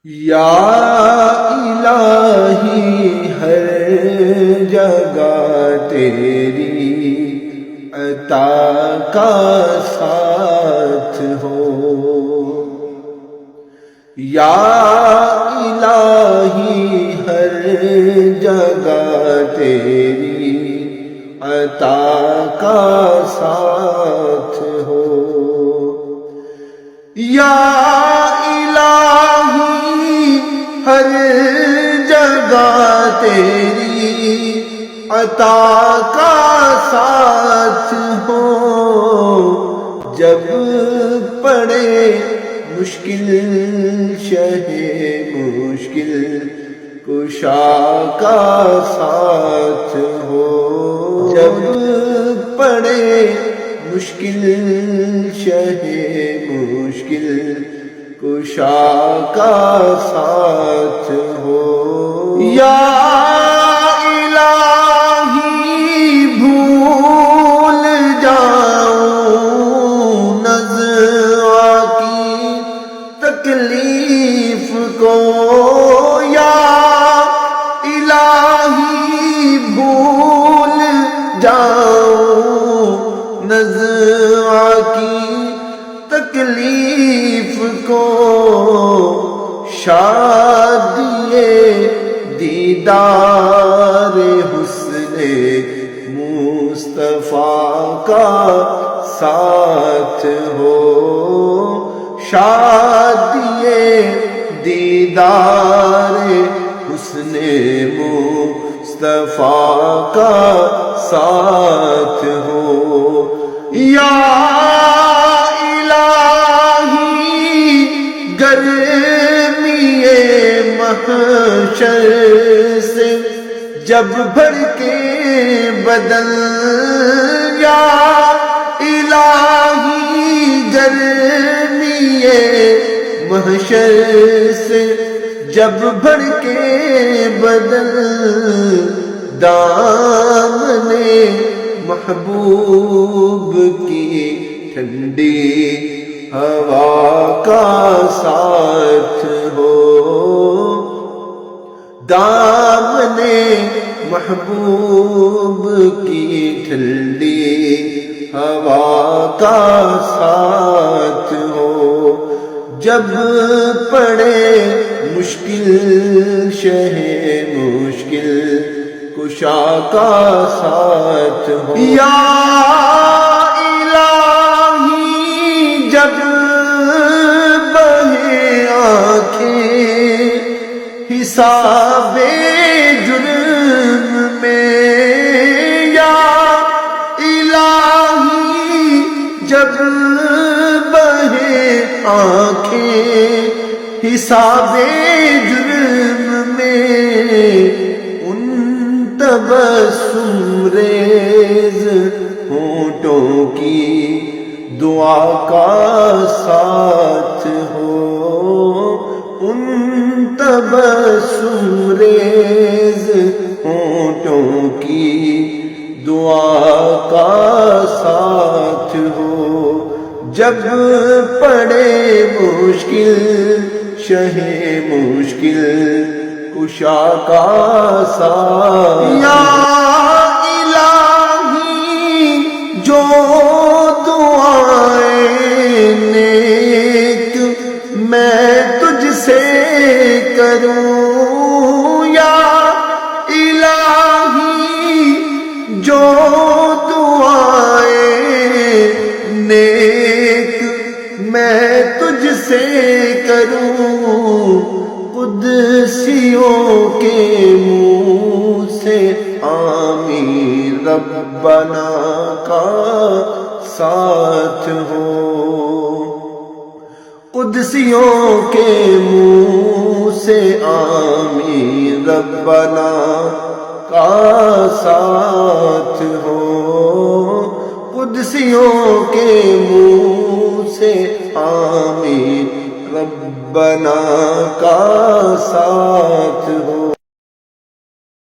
یا الہی ہر جگہ تیری عطا کا ساتھ ہو، یا الہی ہر جگہ تیری عطا کا ساتھ ہو، یا الہی ہر جگہ تیری عطا کا ساتھ ہو، جب پڑے مشکل شہ مشکل کشا کا ساتھ ہو، جب پڑے مشکل شہ مشکل کشا کا ساتھ ہو، یا الہی بھول جاؤں نزع کی تکلیف کو، یا الہی بھول جاؤں نزع کی تکلیف کو، شادی دیدار حسن مصطفیٰ کا ساتھ ہو، شادی دیدار حسن مصطفیٰ کا ساتھ ہو، یا گرمی محشر سے جب بھر کے بدن، یا الہی گرمی محشر سے جب بھر کے بدن، دامن محبوب کی ٹھنڈی ہوا کا ساتھ ہو، دامن محبوب کی ٹھنڈی ہوا کا ساتھ ہو، جب پڑے مشکل شہ مشکل کشا کا ساتھ ہو، یا جب بہے آنکھیں حساب جرم میں، یا الہی جب بہے آنکھیں حساب جرم میں، ان تبسم ریز ہونٹوں کی دعا کا ساتھ ہو، ان تبسم ریز ہونٹوں کی دعا کا ساتھ ہو، جب پڑے مشکل شہ مشکل کشا کا ساتھ، یا الہی جو نیک میں تجھ سے کروں، یا الہی جو دعائیں نیک میں تجھ سے کروں، قدسیوں کے منہ سے آمین ربنا کا ساتھ ہو، قدسیوں کے منہ سے آمین ربنا کا ساتھ ہو، قدسیوں کے منہ سے آمین ربنا